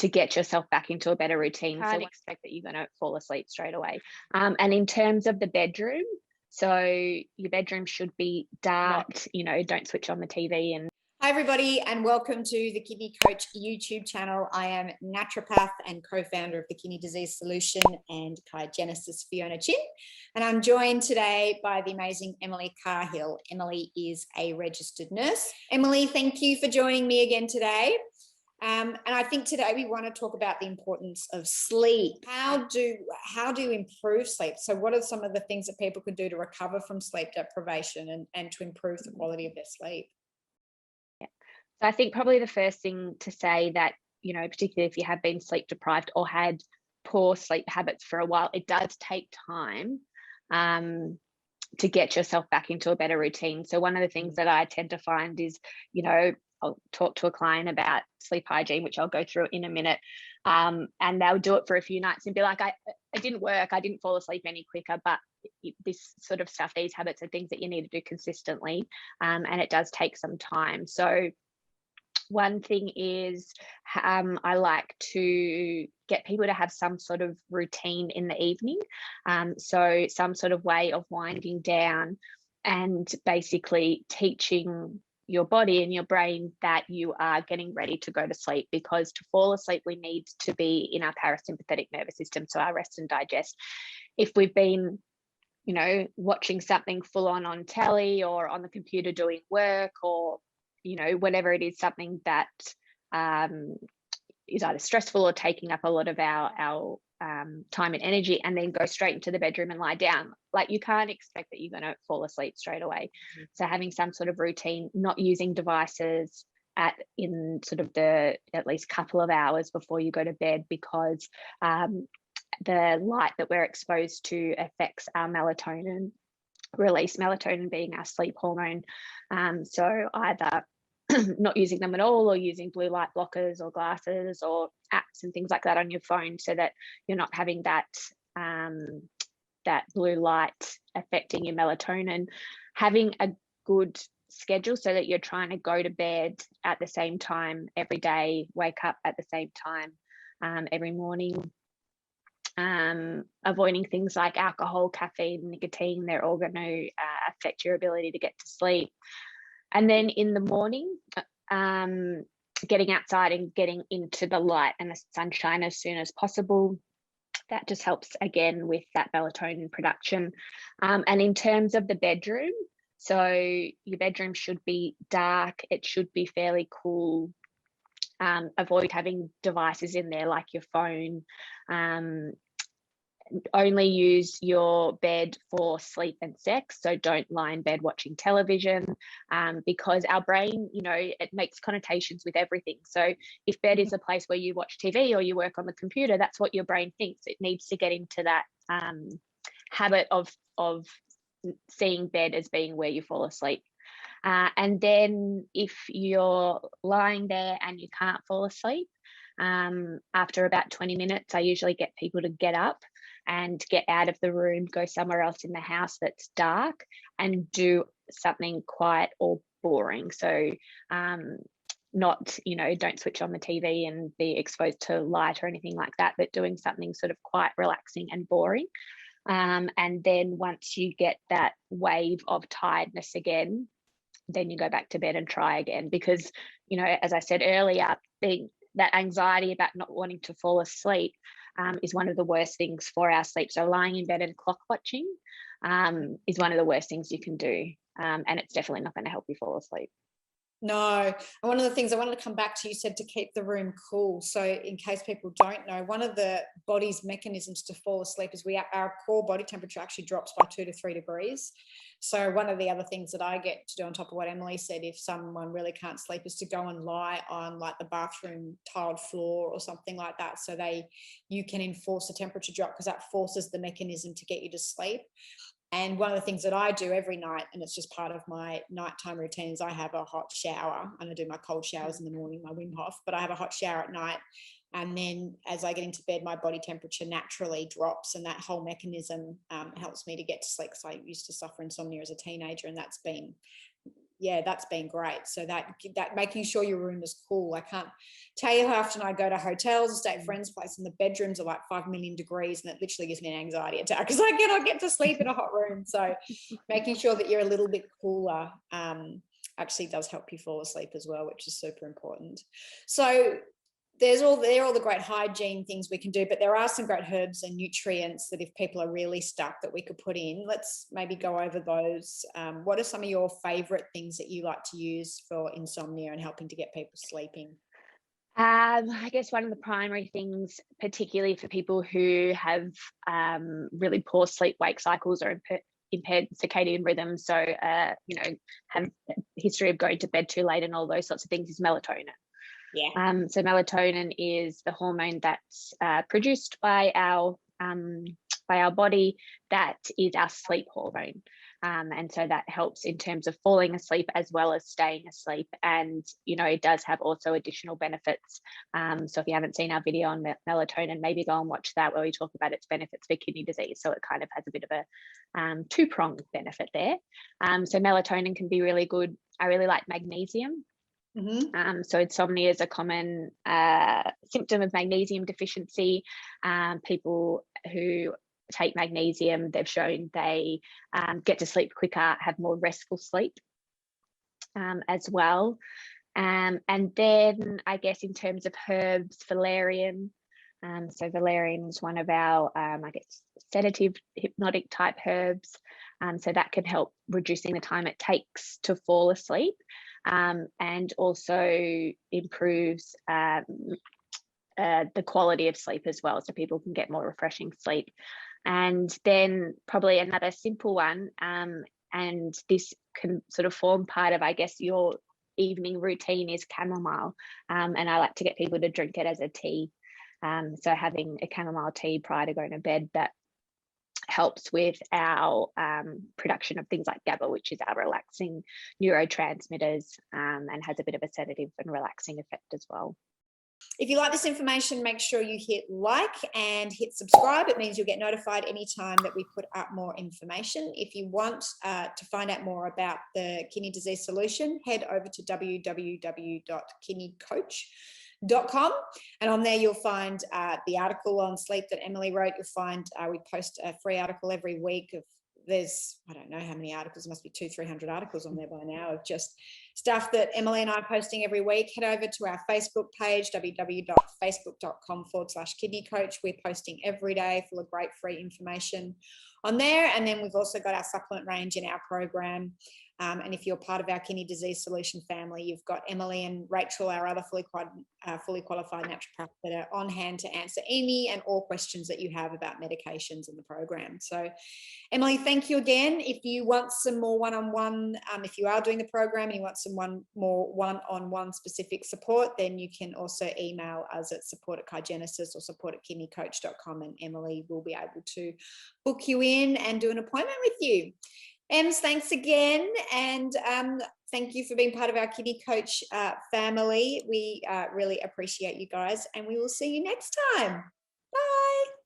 to get yourself back into a better routine. Can't expect that you're going to fall asleep straight away. And in terms of the bedroom, so your bedroom should be dark, don't switch on the TV. And hi everybody, and welcome to the Kidney Coach YouTube channel. I am naturopath and co-founder of the Kidney Disease Solution and Kaigenesis Fiona Chin, and I'm joined today by the amazing Emily Cahill. Emily is a registered nurse. Emily, thank you for joining me again today. And I think today we want to talk about the importance of sleep. How do you improve sleep? So what are some of the things that people could do to recover from sleep deprivation and to improve the quality of their sleep? So I think probably the first thing to say that, particularly if you have been sleep deprived or had poor sleep habits for a while, it does take time to get yourself back into a better routine. So one of the things that I tend to find is, I'll talk to a client about sleep hygiene, which I'll go through in a minute. And they'll do it for a few nights and be like, it didn't work. I didn't fall asleep any quicker, but this sort of stuff, these habits are things that you need to do consistently. And it does take some time. So one thing is I like to get people to have some sort of routine in the evening. So some sort of way of winding down and basically teaching your body and your brain that you are getting ready to go to sleep, because to fall asleep, we need to be in our parasympathetic nervous system, so our rest and digest. If we've been, watching something full on telly or on the computer doing work, or, whatever it is, something that is either stressful or taking up a lot of our time and energy, and then go straight into the bedroom and lie down. Like, you can't expect that you're going to fall asleep straight away. Mm-hmm. So having some sort of routine, not using devices in sort of the at least couple of hours before you go to bed, because the light that we're exposed to affects our melatonin release, melatonin being our sleep hormone. So either not using them at all, or using blue light blockers or glasses or apps and things like that on your phone, so that you're not having that that blue light affecting your melatonin. Having a good schedule so that you're trying to go to bed at the same time every day, wake up at the same time every morning. Avoiding things like alcohol, caffeine, nicotine, they're all going to affect your ability to get to sleep. And then in the morning, getting outside and getting into the light and the sunshine as soon as possible. That just helps, again, with that melatonin production. And in terms of the bedroom, so your bedroom should be dark. It should be fairly cool. Avoid having devices in there like your phone. Only use your bed for sleep and sex. So don't lie in bed watching television, because our brain, it makes connotations with everything. So if bed is a place where you watch TV or you work on the computer, that's what your brain thinks. It needs to get into that habit of seeing bed as being where you fall asleep. And then if you're lying there and you can't fall asleep, after about 20 minutes, I usually get people to get up and get out of the room, go somewhere else in the house that's dark, and do something quiet or boring. So not, don't switch on the TV and be exposed to light or anything like that, but doing something sort of quite relaxing and boring. And then once you get that wave of tiredness again, then you go back to bed and try again. Because, as I said earlier, that anxiety about not wanting to fall asleep is one of the worst things for our sleep. So lying in bed and clock watching is one of the worst things you can do. And it's definitely not going to help you fall asleep. No. One of the things I wanted to come back to, you said to keep the room cool. So in case people don't know, one of the body's mechanisms to fall asleep is our core body temperature actually drops by 2 to 3 degrees. So one of the other things that I get to do on top of what Emily said, if someone really can't sleep, is to go and lie on like the bathroom tiled floor or something like that, so you can enforce the temperature drop, because that forces the mechanism to get you to sleep. And one of the things that I do every night, and it's just part of my nighttime routines, I have a hot shower, and I do my cold showers in the morning, my Wim Hof, but I have a hot shower at night. And then as I get into bed, my body temperature naturally drops, and that whole mechanism helps me to get to sleep. Because I used to suffer insomnia as a teenager, and that's been yeah, that's been great. So that making sure your room is cool. I can't tell you how often I go to hotels or stay at friends' place and the bedrooms are like 5 million degrees, and it literally gives me an anxiety attack because I cannot get to sleep in a hot room. So making sure that you're a little bit cooler actually does help you fall asleep as well, which is super important. So they're all the great hygiene things we can do, but there are some great herbs and nutrients that if people are really stuck that we could put in. Let's maybe go over those. What are some of your favorite things that you like to use for insomnia and helping to get people sleeping? I guess one of the primary things, particularly for people who have really poor sleep-wake cycles or impaired circadian rhythm, so you know, have a history of going to bed too late and all those sorts of things, is melatonin. Yeah. So melatonin is the hormone that's produced by our body, that is our sleep hormone. And so that helps in terms of falling asleep as well as staying asleep. And, you know, it does have also additional benefits. So if you haven't seen our video on melatonin, maybe go and watch that where we talk about its benefits for kidney disease. So it kind of has a bit of a two-pronged benefit there. So melatonin can be really good. I really like magnesium. So insomnia is a common symptom of magnesium deficiency. People who take magnesium, they've shown they get to sleep quicker, have more restful sleep as well. And then I guess in terms of herbs, valerian. So valerian is one of our, I guess, sedative, hypnotic type herbs. So that can help reducing the time it takes to fall asleep. And also improves the quality of sleep as well, so people can get more refreshing sleep. And then probably another simple one, and this can sort of form part of, I guess, your evening routine, is chamomile. And I like to get people to drink it as a tea. So having a chamomile tea prior to going to bed, that helps with our production of things like GABA, which is our relaxing neurotransmitters, and has a bit of a sedative and relaxing effect as well. If you like this information, make sure you hit like and hit subscribe. It means you'll get notified anytime that we put up more information. If you want to find out more about the kidney disease solution, head over to www.kidneycoach.com, and on there you'll find the article on sleep that Emily wrote. You'll find we post a free article every week of, there's, I don't know how many articles, must be 200-300 articles on there by now of just stuff that Emily and I are posting every week. Head over to our Facebook page, www.facebook.com/kidneycoach. We're posting every day full of great free information on there. And then we've also got our supplement range in our program. And if you're part of our kidney disease solution family, you've got Emily and Rachel, our other fully qualified naturopaths, that are on hand to answer any and all questions that you have about medications in the program. So Emily, thank you again. If you want some more one-on-one, if you are doing the program and you want some more one-on-one specific support, then you can also email us at support@Kygenesis or support@kidneycoach.com, and Emily will be able to book you in and do an appointment with you. Ems, thanks again, and thank you for being part of our Kidney Coach family. We really appreciate you guys, and we will see you next time. Bye.